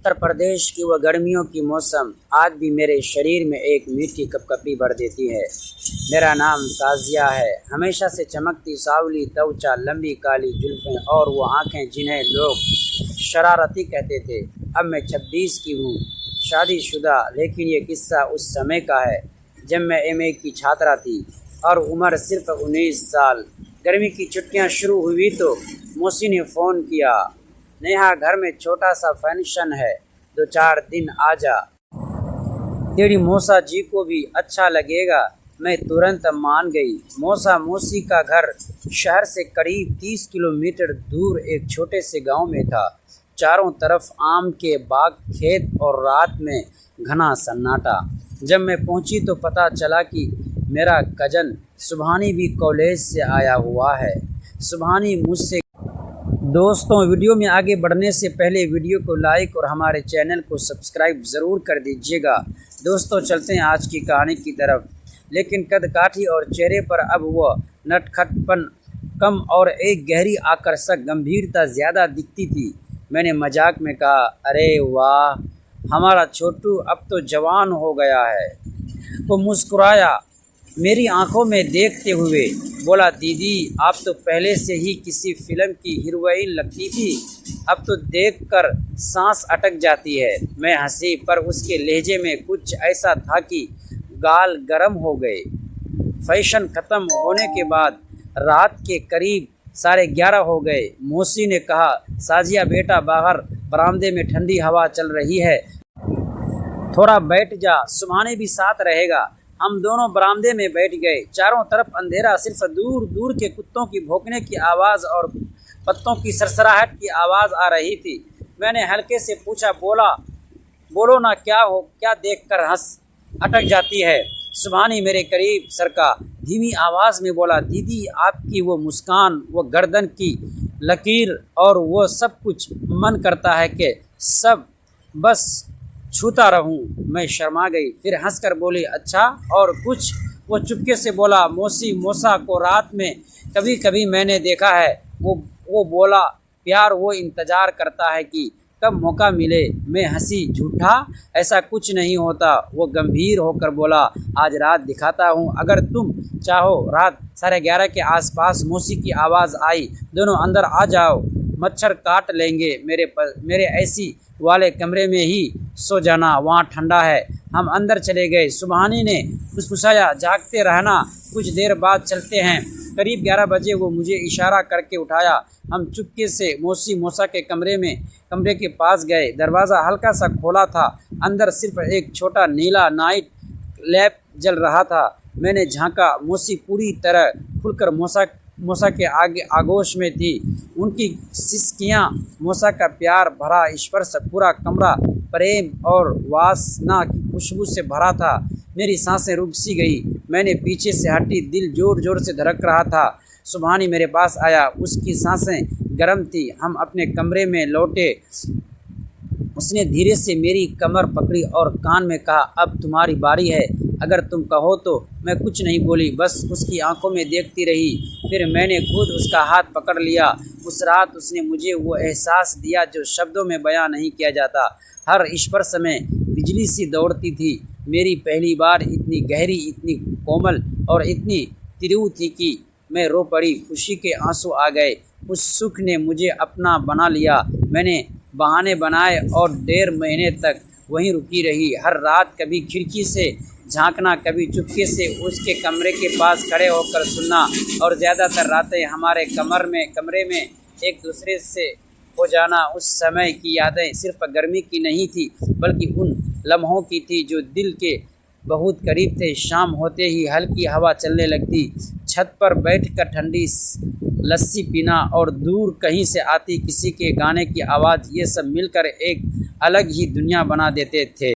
उत्तर प्रदेश की वह गर्मियों की मौसम आज भी मेरे शरीर में एक मीठी कपकपी भर देती है। मेरा नाम साजिया है। हमेशा से चमकती सावली त्वचा, लंबी काली जुल्फ़ें और वो आंखें जिन्हें लोग शरारती कहते थे। अब मैं 26 की हूँ, शादीशुदा, लेकिन ये किस्सा उस समय का है जब मैं एमए की छात्रा थी और उम्र सिर्फ 19 साल। गर्मी की छुट्टियाँ शुरू हुई तो मौसी ने फ़ोन किया, नेहा घर में छोटा सा फंक्शन है, 2-4 दिन आ जा। तेरी मौसा जी को भी अच्छा लगेगा। मैं तुरंत मान गई। मौसा मौसी का घर शहर से करीब 30 किलोमीटर दूर एक छोटे से गांव में था। चारों तरफ आम के बाग, खेत और रात में घना सन्नाटा। जब मैं पहुंची तो पता चला कि मेरा कजन सुभानी भी कॉलेज से आया हुआ है। सुभानी मुझसे दोस्तों, वीडियो में आगे बढ़ने से पहले वीडियो को लाइक और हमारे चैनल को सब्सक्राइब ज़रूर कर दीजिएगा। दोस्तों, चलते हैं आज की कहानी की तरफ। लेकिन कदकाठी और चेहरे पर अब वह नटखटपन कम और एक गहरी आकर्षक गंभीरता ज़्यादा दिखती थी। मैंने मजाक में कहा, अरे वाह, हमारा छोटू अब तो जवान हो गया है। वो मुस्कुराया, मेरी आंखों में देखते हुए बोला, दीदी आप तो पहले से ही किसी फिल्म की हीरोइन लगती थी, अब तो देखकर सांस अटक जाती है। मैं हंसी, पर उसके लहजे में कुछ ऐसा था कि गाल गरम हो गए। फैशन ख़त्म होने के बाद रात के करीब 11:30 हो गए। मौसी ने कहा, साजिया बेटा, बाहर बरामदे में ठंडी हवा चल रही है, थोड़ा बैठ जा, सुभानी भी साथ रहेगा। हम दोनों बरामदे में बैठ गए। चारों तरफ अंधेरा, सिर्फ दूर दूर के कुत्तों की भौंकने की आवाज़ और पत्तों की सरसराहट की आवाज़ आ रही थी। मैंने हल्के से पूछा, बोलो ना, क्या हो, क्या देखकर हंस अटक जाती है? सुभानी मेरे करीब सरका, धीमी आवाज़ में बोला, दीदी आपकी वो मुस्कान, वो गर्दन की लकीर और वो सब कुछ, मन करता है कि सब बस छूता रहूं। मैं शर्मा गई, फिर हंसकर बोली, अच्छा और कुछ? वो चुपके से बोला, मौसा को रात में कभी कभी मैंने देखा है। वो बोला, प्यार वो इंतज़ार करता है कि कब मौका मिले। मैं हंसी, झूठा, ऐसा कुछ नहीं होता। वो गंभीर होकर बोला, आज रात दिखाता हूँ, अगर तुम चाहो। रात 11:30 के आसपास मौसी की आवाज़ आई, दोनों अंदर आ जाओ, मच्छर काट लेंगे, मेरे ऐसी वाले कमरे में ही सो जाना, वहाँ ठंडा है। हम अंदर चले गए। सुभानी ने फुसफुसाया, जागते रहना, कुछ देर बाद चलते हैं। करीब 11 बजे वो मुझे इशारा करके उठाया। हम चुपके से मौसा के कमरे के पास गए। दरवाज़ा हल्का सा खोला था। अंदर सिर्फ एक छोटा नीला नाइट लैंप जल रहा था। मैंने झांका। मौसी पूरी तरह खुलकर मौसा के आगे आगोश में थी। उनकी सिसकियाँ, मौसा का प्यार भरा स्पर्श, पूरा कमरा प्रेम और वासना की खुशबू से भरा था। मेरी सांसें रुक सी गई। मैंने पीछे से हटी, दिल जोर जोर से धड़क रहा था। सुभानी मेरे पास आया, उसकी सांसें गर्म थी। हम अपने कमरे में लौटे। उसने धीरे से मेरी कमर पकड़ी और कान में कहा, अब तुम्हारी बारी है, अगर तुम कहो तो। मैं कुछ नहीं बोली, बस उसकी आंखों में देखती रही। फिर मैंने खुद उसका हाथ पकड़ लिया। उस रात उसने मुझे वो एहसास दिया जो शब्दों में बयां नहीं किया जाता। हर स्पर्श में बिजली सी दौड़ती थी। मेरी पहली बार इतनी गहरी, इतनी कोमल और इतनी तीव्र थी कि मैं रो पड़ी। खुशी के आंसू आ गए। उस सुख ने मुझे अपना बना लिया। मैंने बहाने बनाए और 1.5 महीने तक वहीं रुकी रही। हर रात कभी खिड़की से झांकना, कभी चुपके से उसके कमरे के पास खड़े होकर सुनना, और ज़्यादातर रातें हमारे कमरे में एक दूसरे से हो जाना। उस समय की यादें सिर्फ गर्मी की नहीं थी, बल्कि उन लम्हों की थी जो दिल के बहुत करीब थे। शाम होते ही हल्की हवा चलने लगती, छत पर बैठकर ठंडी लस्सी पीना और दूर कहीं से आती किसी के गाने की आवाज़, ये सब मिलकर एक अलग ही दुनिया बना देते थे।